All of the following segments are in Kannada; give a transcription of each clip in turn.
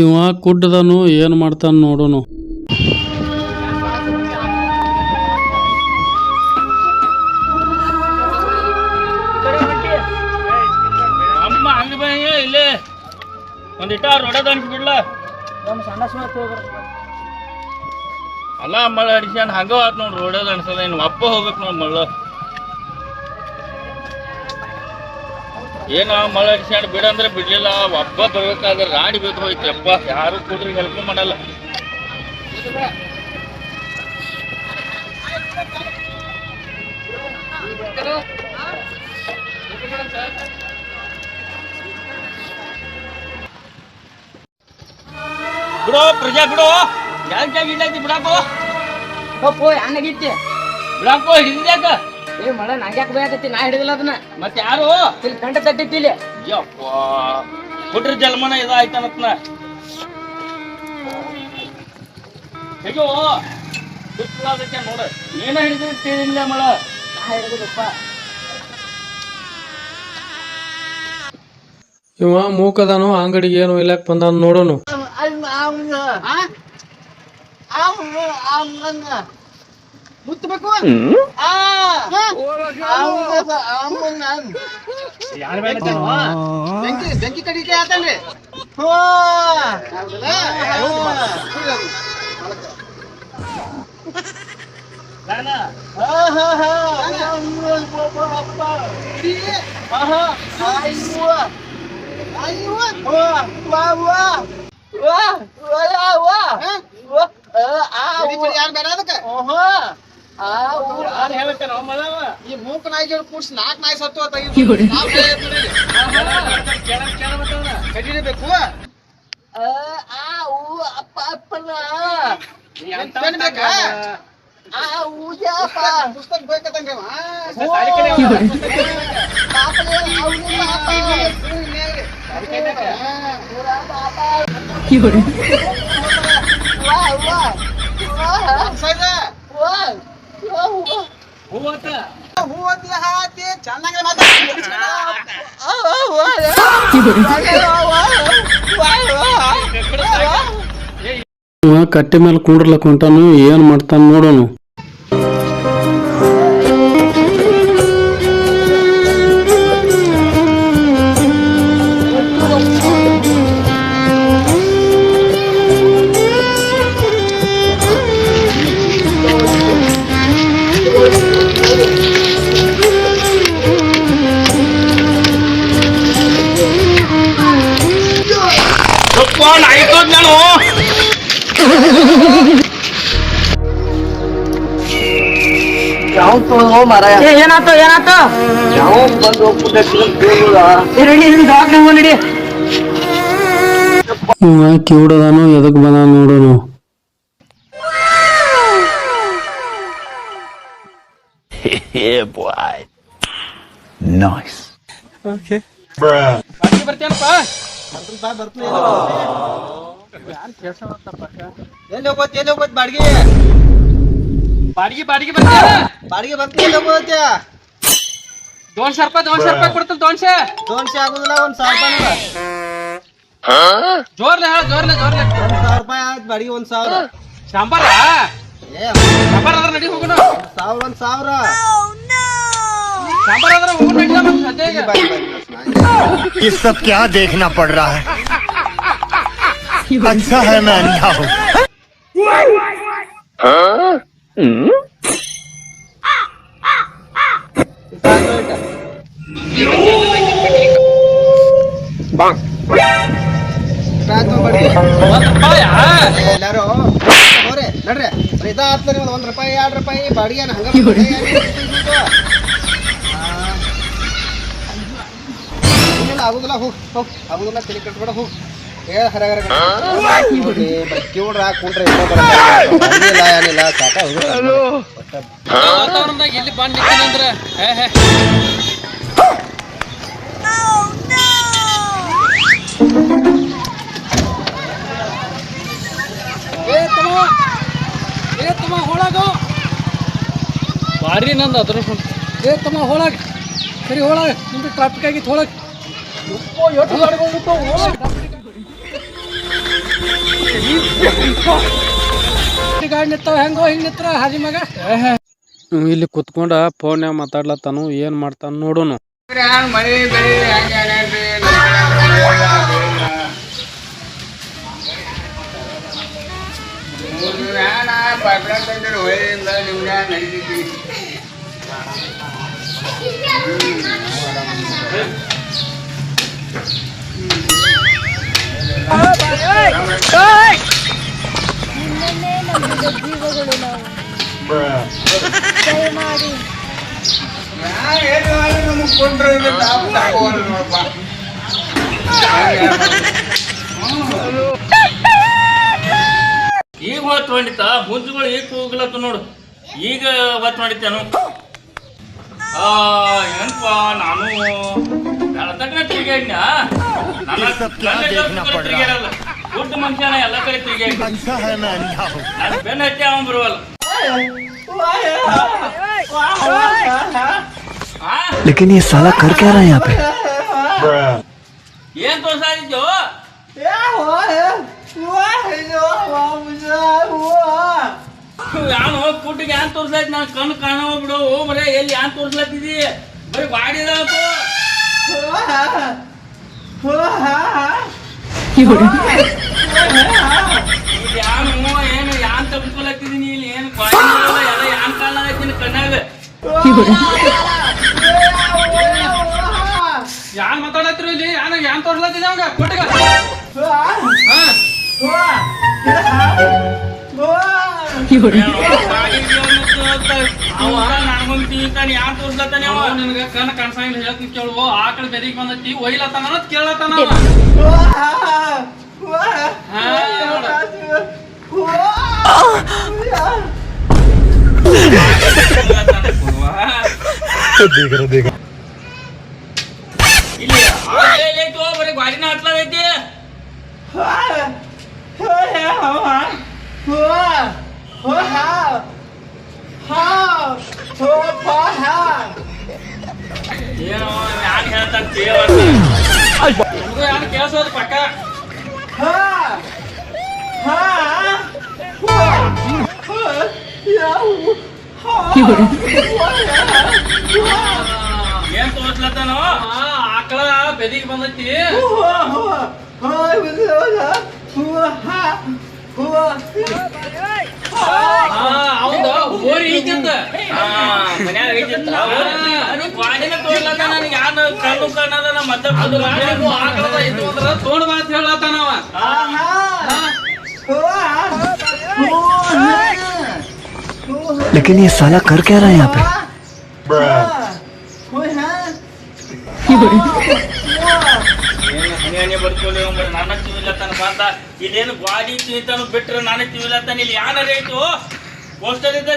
ಇವ ಕುಡ್ಡದನು ಏನು ಮಾಡ್ತಾನ ನೋಡೋನು. ಇಲ್ಲಿ ಒಂದಿಟ್ಟ ರೋಡದ ಅನ್ಸ್ಬಿಡ್ಲ ಅಲ್ಲ ಮಳ ಅಡಿಸ್ಯಾನ ಹಂಗ ಆತ್ ನೋಡ್ರಿ ರೋಡದ ಅನ್ಸದ ಇನ್ನು ಒಪ್ಪ ಹೋಗ್ಬೇಕು ನೋಡ್ ಮಳ್ಳ ಏನ ಮಳ ಅಡಿಸ್ಯಾನ ಬಿಡಂದ್ರೆ ಬಿಡ್ಲಿಲ್ಲ ಒಬ್ಬ ಬರ್ಬೇಕಾದ್ರೆ ರಾಡಿ ಬೇಕು ಹೋಯ್ತು ಅಪ್ಪ ಯಾರು ಕೂಡ್ರಿ ಹೆಲ್ಪ್ ಮಾಡಲ್ಲ. ಬಿಡೋ ಪ್ರಜಾ ಬಿಡೋ ಯಾಕೆ ಜಾಗ ಇಡ್ಲಾಯ್ತಿ ಬಿಡಾಕೋ ಹಂಗಾಗಿತ್ತಿ ಬಿಡಾಕೋ ಹಿಡಿದ್ಯಾಕ ಏ ಮಳ ನಂಗ್ಯಾಕ ಬೇಕತ್ತಿ ನಾ ಹಿಡಿದಿಲ್ಲ ಅದನ್ನ ಮತ್ತೆ ಯಾರು ಇಲ್ಲಿ ಕಂಡ ತಟ್ಟಿತ್ತಿ ಇಲ್ಲಿ ಯಪ್ಪ ಬಿಟ್ರ ಜಲ್ಮನ ಇದಾಯ್ತನತ್ನ ಹೇಗೋ ಸುತ್ತಲಾದಕ್ಕೆ ನೋಡ ಏನ ಹಿಡಿದಿಲ್ಲ ಮಳ ನಾ ಹಿಡಿದಿಲ್ಲಪ್ಪ. ಇವ ಮೂಕದಾನು ಅಂಗಡಿಗೆ ಏನು ಇಲ್ಲಕ್ ಬಂದಾನ ನೋಡೋನು. ಮುತ್ತಬೇಕು ಬೆಂಕಿ ಕಡಿಕೆ ಆತನ್ರಿ ಈ ಮೂಕ ನಾಯಿ ಕೂಡ್ಸಿ 4 ನಾಯಿ ಸತ್ತು ಕಡಿಬೇಕು ಅಪ್ಪ ಅಪ್ಪನ ಪುಸ್ತಕ ಬೇಕಂಗ ಚೆನ್ನಾಗಿ ಇವ ಕಟ್ಟೆ ಮೇಲೆ ಕುಂಡ್ರಲಕ್ ಹೊಂಟಾನು ಏನ್ ಮಾಡ್ತಾನ ನೋಡೋನು. ಏನಾತ ಏನಾತ ಇವ ಕಿವುಡದಾನು ಎದಕ್ ಬಂದ ನೋಡೋನು. ಎಲ್ಲಿ ಹೋಗೋತ್ ಬಾಡಿಗೆ ಬಾಡಿಗೆ ಬಾಡಿಗೆ ಬರ್ತೀಯ ಬಾಡಿಗೆ ಬರ್ತೀನಿ ಹೋಗೋತ್ಯ 200 ರೂಪಾಯಿ ಕೊಡ್ತಲ್ 200 ಆಗುದಿಲ್ಲ 1000 ರೂಪಾಯಿ ಜೋರ್ಲೆ ಹೇಳ ಜೋರ್ಲೆ 1000 ರೂಪಾಯಿ ಆಯ್ತು ಬಾಡಿಗೆ 1000 ಶಾಂಬಾರ ಶಾಂಬಾರ ಅದ್ರ ನಡಿ ಹೋಗೋಣ 1000 ಶಾಂಬಾರ ಅದ್ರ ಹೋಗೋಣ ये सब क्या देखना पड़ रहा है? अच्छा है मैं अंधा हूँ. ಎಲ್ಲಾರು ನಡ್ರಿ ಇದಾಗ್ತದೆ 1 ರೂಪಾಯಿ 2 ರೂಪಾಯಿ ಬಾಡಿಗೆ ಹಂಗ ಆಗುದಿಲ್ಲ ಹೋಗ್ ಆಗುದಿಲ್ಲ ತಲೆ ಕಟ್ಬೇಡ ಹೋಗ್ ಹರಗರ ಕಿವುಡ್ರ ಹಾಕೊಂಡ್ರೆ ಏನಿಲ್ಲ ಸಾಕ ವಾತಾವರಣದಾಗ ಎಲ್ಲಿ ಬಂದ್ ನಿಂತಂದ್ರ ಬಾರಿ ನಂದು ಅದ್ರ ತಮ್ಮ ಹೋಳಾಗ ಸರಿ ಹೋಳಾಗ ನಿಮ್ದು ಟ್ರಾಫಿಕ್ ಆಗಿತ್ತು ಹೋಳಾಗ ಗಾಡಿ ನಿಂತಾವ ಹೆಂಗೋ ಹಿಂಗ್ ನಿಂತ್ರ ಹಾದಿ ಮಗ ಇಲ್ಲಿ ಕುತ್ಕೊಂಡ ಫೋನ್ಯಾಗ ಮಾತಾಡ್ಲತ್ತಾನು ಏನ್ ಮಾಡ್ತಾನ ನೋಡೋನು. ಮಳಿ ಬೆಳಿ ಹೆಂಗ ಹೊಳೆಯಿಂದ ನಿಮ್ಗೆ ನಡೀತಿ ನಿನ್ನನ್ನೇ ನಂಬಿದ ಜೀವಗಳು ನಾವು ದಯಮಾಡಿ ನಮಗ್ ಕೊಂಡ್ರೆ ನೋಡಪ್ಪ. ಈಗ ಹೊತ್ತು ಹೊಂಡಿತ ಹುಂಜುಗಳು ಈಗ ಕೂಗ್ಲತ್ತ ನೋಡು. ಈಗ ಹೊತ್ತು ಹೊಂಡಿತೇನು ಏನಪ್ಪ ನಾನು ಬೆಳತಕ್ಕ ತಿರುಗಾಡ್ನ ತಿರುಗಾಡಲ್ಲ ದೊಡ್ಡ ಮನುಷ್ಯನ ಎಲ್ಲ ಕಡೆ ತಿರುಗಾಡಿ अच्छा है मैं अंधा हूँ ನಾನು ಬೆನ್ನ ಹತ್ತಿ ಅವನ್ ಬರುವಲ್ಲ. लेकिन ये साला कर क्या रहा है यहाँ पे? ಏನ್ ತೋರ್ಸಾದಿದ್ದು ಯಾನು ಕುಟ್ಟಿಗೆ ಯಾನ್ ತೋರ್ಸಾಯ್ತು ನಾನು ಕಣ್ಣು ಕಾಣವ ಬಿಡು ಬರೇ ಎಲ್ಲಿ ಯಾನ್ ತೋರ್ಸ್ಲತ್ತಿದಿ ಬರೀ ಬಾಡಿದಾತು ಯಾನು ಏನು ಯಾನ್ ತಪ್ಪಿಸ್ಕೊಳತ್ತಿದೀನಿ ಇಲ್ಲಿ ಏನು ಎಲ್ಲ ಯಾನ್ ಕಾಣತೀನಿ ಕಣ್ಣಾಗ ಯಾನ್ ಮಾತಾಡತ್ರು ಇಲ್ಲಿ ಯಾನ್ ತೋರ್ಸ್ಲತ್ತಿದ ಅವಂಗ ಕೊಟ್ಟಿಗ ಯಾನ್ ತೋರ್ಸ್ಲತ್ತಾನೆ ಅವ ನಿನಗ ಕಣ್ಣ ಕಾಣ್ಸಂಗಿಲ್ಲ ಹೇಳ್ತೀನಿ ಕೇಳುವ ಆಕಳ ಬೆದಿಗೆ ಬಂದೈತಿ ಒಯ್ಲತ್ತಾನ ಕೇಳತ್ತಾನ ಇಲ್ಲಿ ಬರೀ ಗಾಡಿನ ಹತ್ಲದೈತಿ ಏನೋ ಯಾನ್ ಹೇಳ್ತಾನ ಯಾನ್ ಕೇಳಿಸೋದು ಪಕ್ಕ ಏನ್ ತೋರ್ಸ್ಲತ್ತಾನೋ ಆಕಳ ಬೆದಿಗೆ ಬಂದೈತಿ ಅವಂದ ಬೋರಿ ಐತಿಂದ ಮನ್ಯಾಗ ಐತಿಂತ ಗಾಡಿನ ತೋರ್ಲತ್ತಾನ ನನಗೆ ಯಾರು ಕಣ್ಣು ಕಾಣಲ್ಲ ನಾ ಮತ್ತೆ ಆಕಳದ ಐತಿ ಅಂದ್ರ ತೋಡ್ ಮಾತು ಹೇಳತ್ತಾನವ लेकिन ये साला कर क्या रहा है यहाँ पे? ಬರ್ಕೊಳ್ಳಿ ನನ್ನ ತಿವಿಲತ್ತಾನ ಬಂದ ಇಲ್ಲೇನು ಗಾಡಿ ತಿಂತಾನು ಬಿಟ್ರೆ ನಾನು ತಿವಿಲತ್ತಾನ ಇಲ್ಲಿ ಯಾನಾರ ಆಯ್ತು ಪೋಸ್ಟರ್ ಇದ್ದ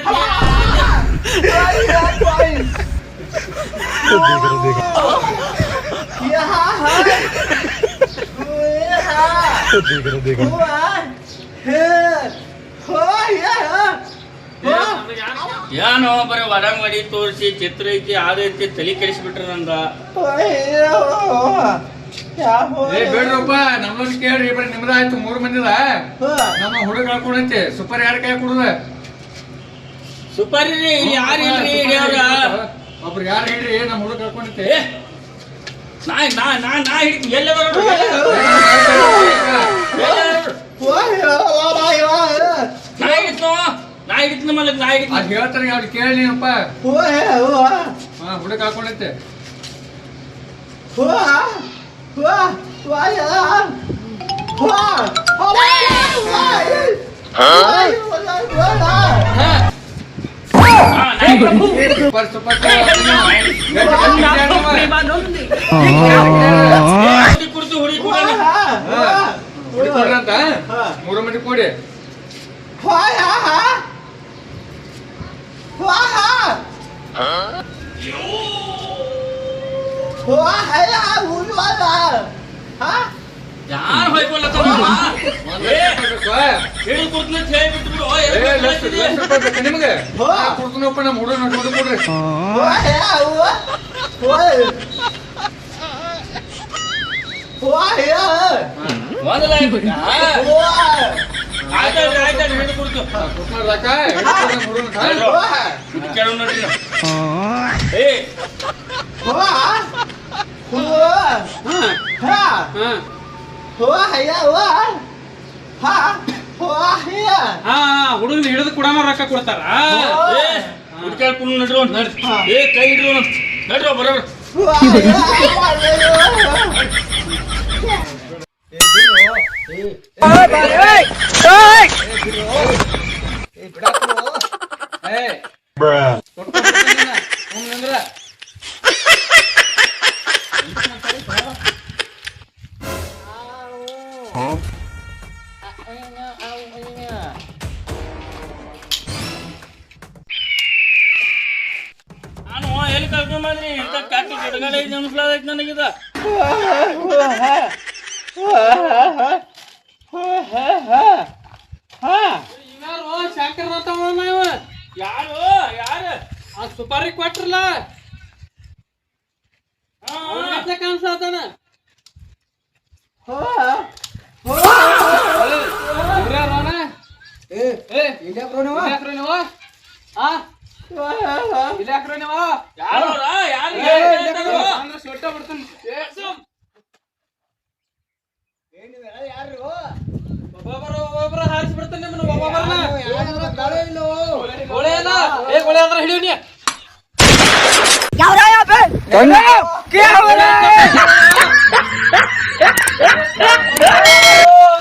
ಏನೋ ಬರೀ ಹೊರಂಗಡಿ ತೋರಿಸಿ ಚಿತ್ರ ಐತಿ ಅದೈತಿ ತಲೆ ಕೆಡಿಸ್ಬಿಟ್ರ ನಂದ ಬೇಡ್ರಪ್ಪ ನಮ್ಮನ್ ಕೇಳ್ರಿ ಬರೀ ನಿಮ್ದ ಆಯ್ತು 3 ಮಂದಿದ ನಮ್ಮ ಹುಡುಗ ಹಾಕೊಂಡೈತಿ ಸೂಪರ್ ಯಾರ ಕೈ ಕೊಡುದ ಸುಪಾರಿ ರೀ ಇಲ್ಲಿ ಯಾರು ಇಲ್ರಿ ಹಿಡಿಯವ್ರ ಒಬ್ರು ಯಾರು ಹೇಳ್ರಿ ನಮ್ಮ ಹುಡುಗ ಹಾಕೊಂಡೈತಿ ನಾ ಹಿಡಿತೀನಿ ಎಲ್ಲ ನಾ ಹಿಡಿತೀನಿ ಮಲ್ಲಕ್ ನಾ ಹಿಡಿತೀನಿ ಅದ್ ಹೇಳ್ತಾನೆ ಅವ್ರು ಕೇಳಿ ನೀನಪ್ಪ ಹುಡುಗ ಹಾಕೊಂಡೈತೆ ಕುಡ್ದು ಹುಡಿ ಕೂಡ ಅಂತ 3 ಮಂದಿ ಕೂಡಿ ಯಾರು ಹೊಯ್ಕೊಲ್ಲತ್ತ ಹೇಳಿ ಕೊಡ್ತೀನಿ ಹೇಳ್ಬಿಟ್ಟು ನಿಮಗೆ ಕೊಡ್ತೀನಪ್ಪ ನಮ್ಮ ಹುಡುಗ ನೋಡಿ ಕೊಡ್ರಿ ಮೊದಲ ಕೊಡ್ತು ರೊಕ್ಕ ಕೇಳೋ ನೋಡ್ರಿ ನಾವು. ಏ ಹೂವ ಹೂವ ಹಾ ಹೂವ ಹಯ್ಯ ಹೂವ ಹಾ ಹೂವ ಹಯ್ಯ ಹಾ ಹುಡುಗನ ಹಿಡಿದು ಕೊಡೋಣ ರೊಕ್ಕ ಕೊಡ್ತಾರ ಏ ಹುಡ್ಕ್ಯಾಡ್ಕೊಂಡು ನಡ್ರಿ ಅವ್ನು. ಏ ಕೈ ಹಿಡ್ರಿ ಅವ್ನು. ನಡ್ರಿ ಅವ್ನು ಬರೋಬ್ರಿ. ಹೂವ ಹಯ್ಯ ನಾನು ಎಲ್ಲಿ ಕರ್ಕೊಂಡ್ ಬಂದ್ರಿ ಇಂಥ ಕಾಕಿ ಗಿಡಗಾಲ ಐದು ಅನ್ಸ್ಲಾದೈತಿ ನನಗಿದ. ಇವ್ಯಾರು ಶಾಕರ್ ರತವಣ್ಣ ಇವ ಯಾರು ಯಾರು ಆ ಸುಪಾರಿ ಕೊಟ್ರಲ್ಲ ಕಾಣಿಸ್ತಾನ ಯಾರು ಒಬ್ಬೊಬ್ಬರ ಹಾರಿಸಿ ಬಿಡ್ತಾನೆ ನಿಮ್ಮನ್ನ ಒಬ್ಬೊಬ್ಬರನ್ನ ಗೋಳೆ ಅಲ್ಲ ಏ ಗೋಳೆ ಆದ್ರೆ ಹಿಡಿಯೋ ನೀ क्या हो रहा है